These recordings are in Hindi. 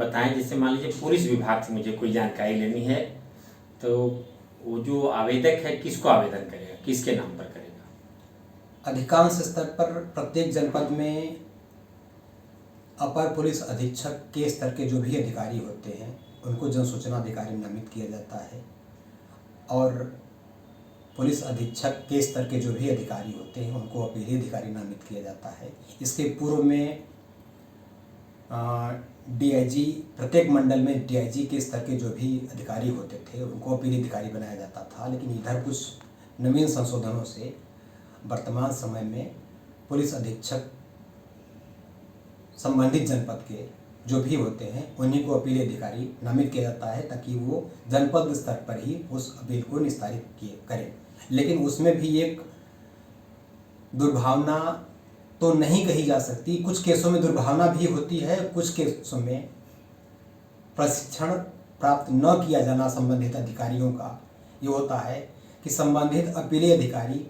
बताएं, जैसे मान लीजिए पुलिस विभाग से मुझे कोई जानकारी लेनी है, तो वो जो आवेदक है किसको आवेदन करेगा, किसके नाम पर करेगा? अधिकांश स्तर पर प्रत्येक जनपद में अपर पुलिस अधीक्षक के स्तर के जो भी अधिकारी होते हैं उनको जन सूचना अधिकारी नामित किया जाता है, और पुलिस अधीक्षक के स्तर के जो भी अधिकारी होते हैं उनको अपीली अधिकारी नामित किया जाता है। इसके पूर्व में डीआईजी, प्रत्येक मंडल में डीआईजी के स्तर के जो भी अधिकारी होते थे उनको अपीली अधिकारी बनाया जाता था, लेकिन इधर कुछ नवीन संशोधनों से वर्तमान समय में पुलिस अधीक्षक संबंधित जनपद के जो भी होते हैं उन्हीं को अपीली अधिकारी नामित किया जाता है, ताकि वो जनपद स्तर पर ही उस अपील को निस्तारित करें। लेकिन उसमें भी एक दुर्भावना तो नहीं कही जा सकती, कुछ केसों में दुर्भावना भी होती है, कुछ केसों में प्रशिक्षण प्राप्त न किया जाना संबंधित अधिकारियों का ये होता है कि संबंधित अपीली अधिकारी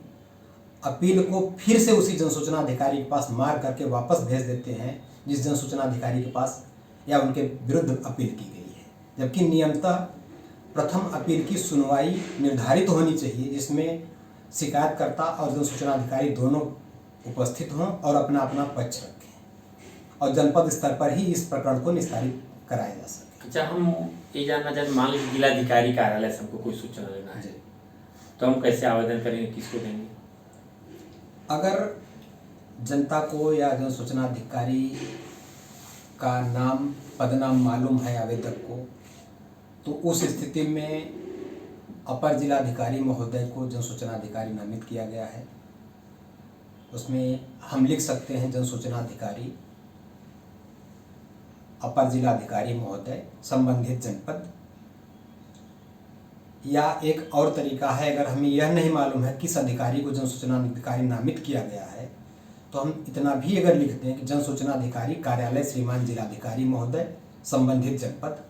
अपील को फिर से उसी जन सूचना अधिकारी के पास मार करके वापस भेज देते हैं जिस जन सूचना अधिकारी के पास या उनके विरुद्ध अपील की गई है, जबकि नियमतः प्रथम अपील की सुनवाई निर्धारित होनी चाहिए जिसमें शिकायतकर्ता और जन सूचना अधिकारी दोनों उपस्थित हों और अपना अपना पक्ष रखें और जनपद स्तर पर ही इस प्रकरण को निस्तारित कराया जा सके। अच्छा, हम ये जानना चाहते, मान लीजिए जिलाधिकारी कार्यालय से हमको कोई सूचना लेना है, तो हम कैसे आवेदन करेंगे, किसको देंगे? अगर जनता को या जन सूचना अधिकारी का नाम पदनाम मालूम है आवेदक को, तो उस स्थिति में अपर जिलाधिकारी महोदय को जन सूचना अधिकारी नामित किया गया है। उसमें हम लिख सकते हैं जन सूचना अधिकारी अपर जिलाधिकारी महोदय संबंधित जनपद, या एक और तरीका है, अगर हमें यह नहीं मालूम है किस अधिकारी को जन सूचना अधिकारी नामित किया गया है तो हम इतना भी अगर लिखते हैं कि जन सूचना अधिकारी कार्यालय श्रीमान जिलाधिकारी महोदय संबंधित जनपद,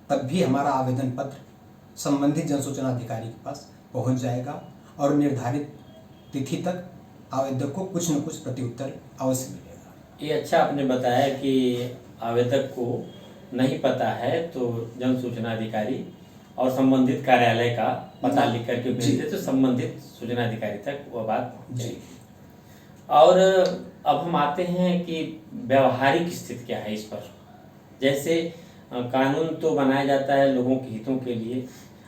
तब भी हमारा आवेदन पत्र संबंधित जन सूचना अधिकारी के पास पहुंच जाएगा और निर्धारित तिथि तक आवेदक को कुछ न कुछ प्रत्युत्तर अवश्य मिलेगा। ये अच्छा आपने बताया कि आवेदक को नहीं पता है तो जन सूचना अधिकारी और संबंधित कार्यालय का पता लिख करके भेज दे तो संबंधित सूचना अधिकारी तक वो बात पहुँचेगी। और अब हम आते हैं कि व्यवहारिक स्थिति क्या है इस पर। जैसे कानून तो बनाया जाता है लोगों के हितों के लिए।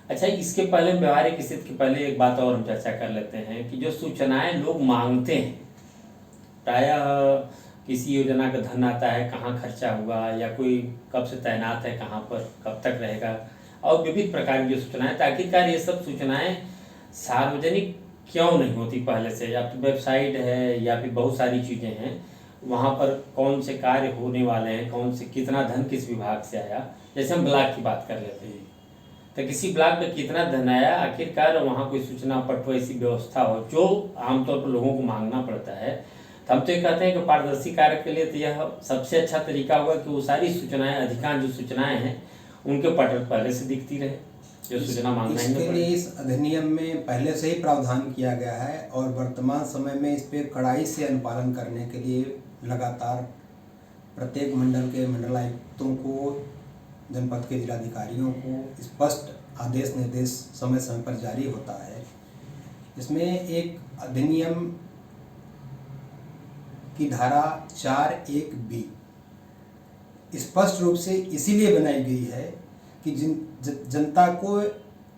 अच्छा, इसके पहले व्यवहारिक स्थिति के पहले एक बात और हम चर्चा कर लेते हैं कि जो सूचनाएं लोग मांगते हैं, प्रायः किसी योजना का धन आता है, कहाँ खर्चा हुआ, या कोई कब से तैनात है, कहाँ पर कब तक रहेगा, और विविध प्रकार की जो सूचनाएं, आखिरकार ये सब सूचनाएं सार्वजनिक क्यों नहीं होती पहले से? या तो वेबसाइट है या फिर बहुत सारी चीज़ें हैं, वहाँ पर कौन से कार्य होने वाले हैं, कौन से कितना धन किस विभाग से आया। जैसे हम ब्लॉक की बात कर लेते हैं तो किसी ब्लॉक में कितना धन आया, आखिरकार वहाँ कोई सूचना पट ऐसी व्यवस्था हो जो आमतौर पर लोगों को मांगना पड़ता है। तो हम तो ये कहते हैं कि पारदर्शी कार्य के लिए तो यह सबसे अच्छा तरीका होगा कि वो सारी सूचनाएं, अधिकांश जो सूचनाएं हैं उनके पट पहले से दिखती रहे, जो सूचना मांगना है। इसके लिए इस अधिनियम में पहले से ही प्रावधान किया गया है और वर्तमान समय में इस पर कड़ाई से अनुपालन करने के लिए लगातार प्रत्येक मंडल के मंडलायुक्तों को, जनपद के जिलाधिकारियों को स्पष्ट आदेश निर्देश समय समय पर जारी होता है। इसमें एक अधिनियम की धारा 4(1)(b) स्पष्ट रूप से इसीलिए बनाई गई है कि जनता को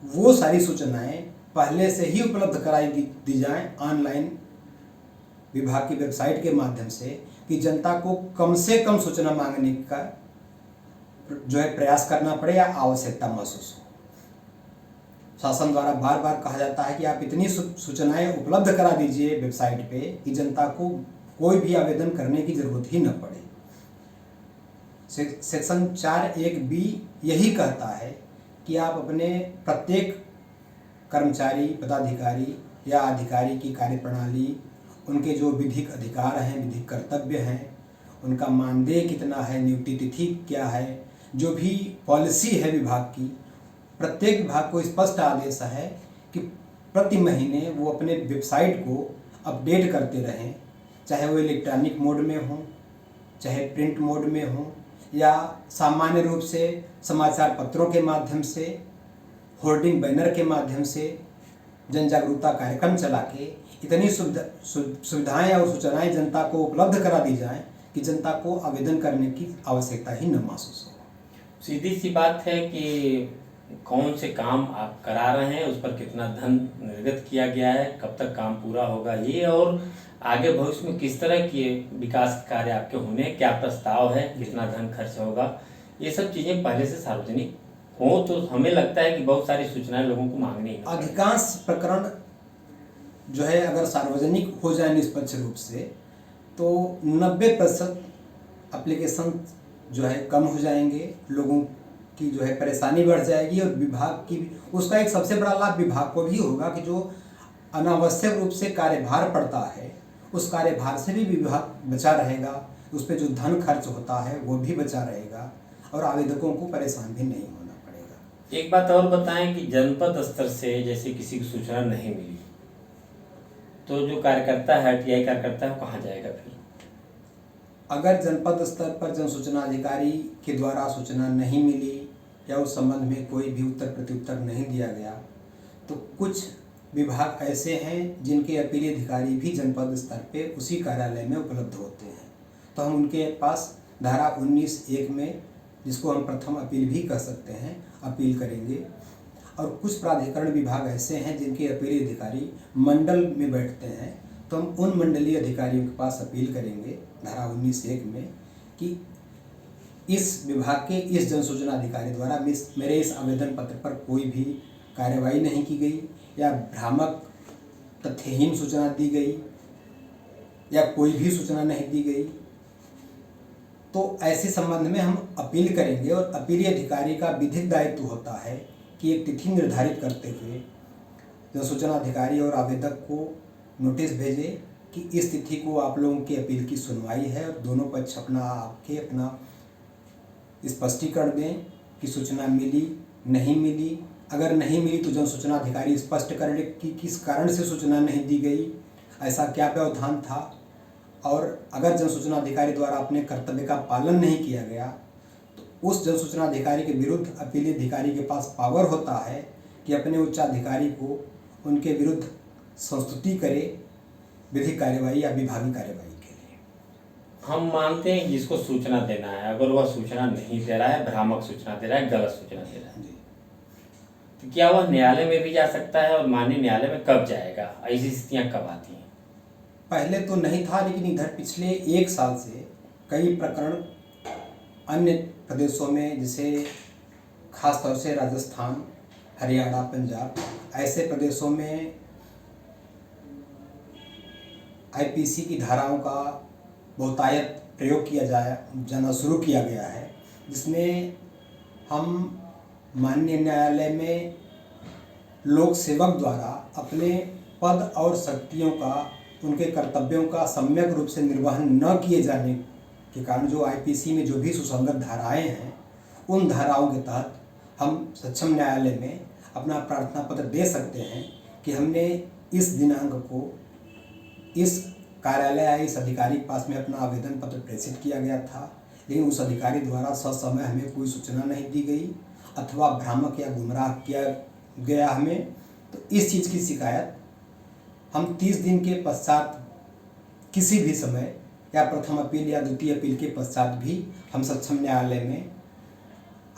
वो सारी सूचनाएं पहले से ही उपलब्ध कराई दी जाएं ऑनलाइन विभाग की वेबसाइट के माध्यम से, कि जनता को कम से कम सूचना मांगने का जो है प्रयास करना पड़े या आवश्यकता महसूस हो। शासन द्वारा बार बार कहा जाता है कि आप इतनी सूचनाएं उपलब्ध करा दीजिए वेबसाइट पे कि जनता को कोई भी आवेदन करने की जरूरत ही न पड़े। सेक्शन 4(1)(b) यही कहता है कि आप अपने प्रत्येक कर्मचारी, पदाधिकारी या अधिकारी की कार्यप्रणाली, उनके जो विधिक अधिकार हैं, विधिक कर्तव्य हैं, उनका मानदेय कितना है, नियुक्ति तिथि क्या है, जो भी पॉलिसी है विभाग की, प्रत्येक विभाग को स्पष्ट आदेश है कि प्रति महीने वो अपने वेबसाइट को अपडेट करते रहें, चाहे वो इलेक्ट्रॉनिक मोड में हो, चाहे प्रिंट मोड में हो, या सामान्य रूप से समाचार पत्रों के माध्यम से, होर्डिंग बैनर के माध्यम से जन जागरूकता कार्यक्रम चला के इतनी सुविधाएं और सूचनाएं जनता को उपलब्ध करा दी जाएं कि जनता को आवेदन करने की आवश्यकता ही न महसूस हो। सीधी सी बात है कि कौन से काम आप करा रहे हैं, उस पर कितना धन निर्गत किया गया है, कब तक काम पूरा होगा ये, और आगे भविष्य में किस तरह के विकास कार्य आपके होने, क्या प्रस्ताव है, कितना धन खर्च होगा, ये सब चीज़ें पहले से सार्वजनिक हो तो हमें लगता है कि बहुत सारी सूचनाएं लोगों को मांगनी है। अधिकांश प्रकरण जो है अगर सार्वजनिक हो जाए निष्पक्ष रूप से तो 90% एप्लीकेशन जो है कम हो जाएंगे, लोगों की जो है परेशानी बढ़ जाएगी और विभाग की उसका एक सबसे बड़ा लाभ विभाग को भी होगा कि जो अनावश्यक रूप से कार्यभार पड़ता है उस कार्यभार से भी विभाग बचा रहेगा, उस पर जो धन खर्च होता है वो भी बचा रहेगा और आवेदकों को परेशान भी नहीं होना पड़ेगा। एक बात और बताएं कि जनपद स्तर से जैसे किसी की सूचना नहीं मिली तो जो कार्यकर्ता है, टीआई कार्यकर्ता है, वो कहाँ जाएगा फिर? अगर जनपद स्तर पर जन सूचना अधिकारी के द्वारा सूचना नहीं मिली या उस संबंध में कोई भी उत्तर प्रत्युत्तर नहीं दिया गया तो कुछ विभाग ऐसे हैं जिनके अपीली अधिकारी भी जनपद स्तर पे उसी कार्यालय में उपलब्ध होते हैं, तो हम उनके पास धारा 19(1) में, जिसको हम प्रथम अपील भी कर सकते हैं, अपील करेंगे। और कुछ प्राधिकरण विभाग ऐसे हैं जिनके अपीली अधिकारी मंडल में बैठते हैं, तो हम उन मंडलीय अधिकारियों के पास अपील करेंगे धारा 19(1) में कि इस विभाग के इस जन सूचना अधिकारी द्वारा मेरे इस आवेदन पत्र पर कोई भी कार्रवाई नहीं की गई या भ्रामक तथ्यहीन सूचना दी गई या कोई भी सूचना नहीं दी गई, तो ऐसे संबंध में हम अपील करेंगे। और अपीली अधिकारी का विधिक दायित्व होता है कि एक तिथि निर्धारित करते हुए जन सूचना अधिकारी और आवेदक को नोटिस भेजे कि इस तिथि को आप लोगों की अपील की सुनवाई है और दोनों पक्ष अपना स्पष्टीकरण दें कि सूचना मिली नहीं मिली। अगर नहीं मिली तो जन सूचना अधिकारी स्पष्ट करे कि किस कारण से सूचना नहीं दी गई, ऐसा क्या व्यवधान था, और अगर जन सूचना अधिकारी द्वारा अपने कर्तव्य का पालन नहीं किया गया तो उस जन सूचना अधिकारी के विरुद्ध अपीली अधिकारी के पास पावर होता है कि अपने उच्चाधिकारी को उनके विरुद्ध संस्तुति करे विधिक कार्यवाही या विभागीय कार्यवाही के लिए। हम मानते हैं जिसको सूचना देना है, अगर वह सूचना नहीं दे रहा है, भ्रामक सूचना दे रहा है, गलत सूचना दे रहा है, तो क्या वह न्यायालय में भी जा सकता है? और माननीय न्यायालय में कब जाएगा? ऐसी स्थितियाँ कब आती हैं? पहले तो नहीं था, लेकिन इधर पिछले 1 साल से कई प्रकरण अन्य प्रदेशों में, जैसे खासतौर से राजस्थान, हरियाणा, पंजाब, ऐसे प्रदेशों में आईपीसी की धाराओं का बहुतायत प्रयोग जाना शुरू किया गया है, जिसमें हम माननीय न्यायालय में लोक सेवक द्वारा अपने पद और शक्तियों का, उनके कर्तव्यों का सम्यक रूप से निर्वहन न किए जाने के कारण जो आईपीसी में जो भी सुसंगत धाराएं हैं, उन धाराओं के तहत हम सक्षम न्यायालय में अपना प्रार्थना पत्र दे सकते हैं कि हमने इस दिनांक को इस कार्यालय या इस अधिकारी के पास में अपना आवेदन पत्र प्रेषित किया गया था, लेकिन उस अधिकारी द्वारा ससमय हमें कोई सूचना नहीं दी गई अथवा भ्रामक या गुमराह किया गया हमें, तो इस चीज़ की शिकायत हम 30 दिन के पश्चात किसी भी समय या प्रथम अपील या द्वितीय अपील के पश्चात भी हम सक्षम न्यायालय में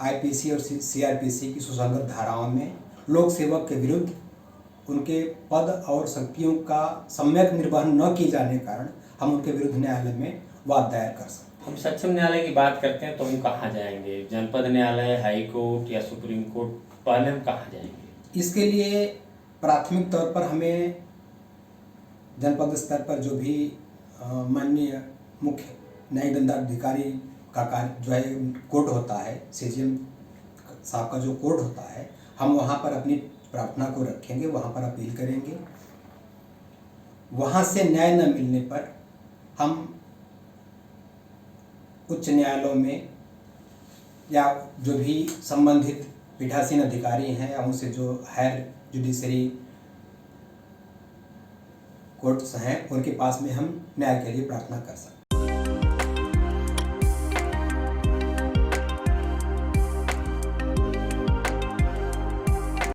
आईपीसी और सीआरपीसी की सुसंगत धाराओं में लोक सेवक के विरुद्ध उनके पद और शक्तियों का सम्यक निर्वहन न किए जाने के कारण हम उनके विरुद्ध न्यायालय में वाद दायर कर सकते हैं। हम सक्षम न्यायालय की बात करते हैं तो हम कहाँ जाएंगे? जनपद न्यायालय, हाई कोर्ट या सुप्रीम कोर्ट? पहले हम कहाँ जाएंगे? इसके लिए प्राथमिक तौर पर हमें जनपद स्तर पर जो भी माननीय मुख्य न्यायिक दंडाधिकारी का कार्य जो है कोर्ट होता है, सीजीएम साहब का जो कोर्ट होता है, हम वहाँ पर अपनी प्रार्थना को रखेंगे, वहाँ पर अपील करेंगे। वहाँ से न्याय न मिलने पर हम उच्च न्यायालयों में या जो भी संबंधित पीठासीन अधिकारी हैं या उनसे जो हायर जुडिशरी कोर्ट्स हैं उनके पास में हम न्याय के लिए प्रार्थना कर सकते हैं।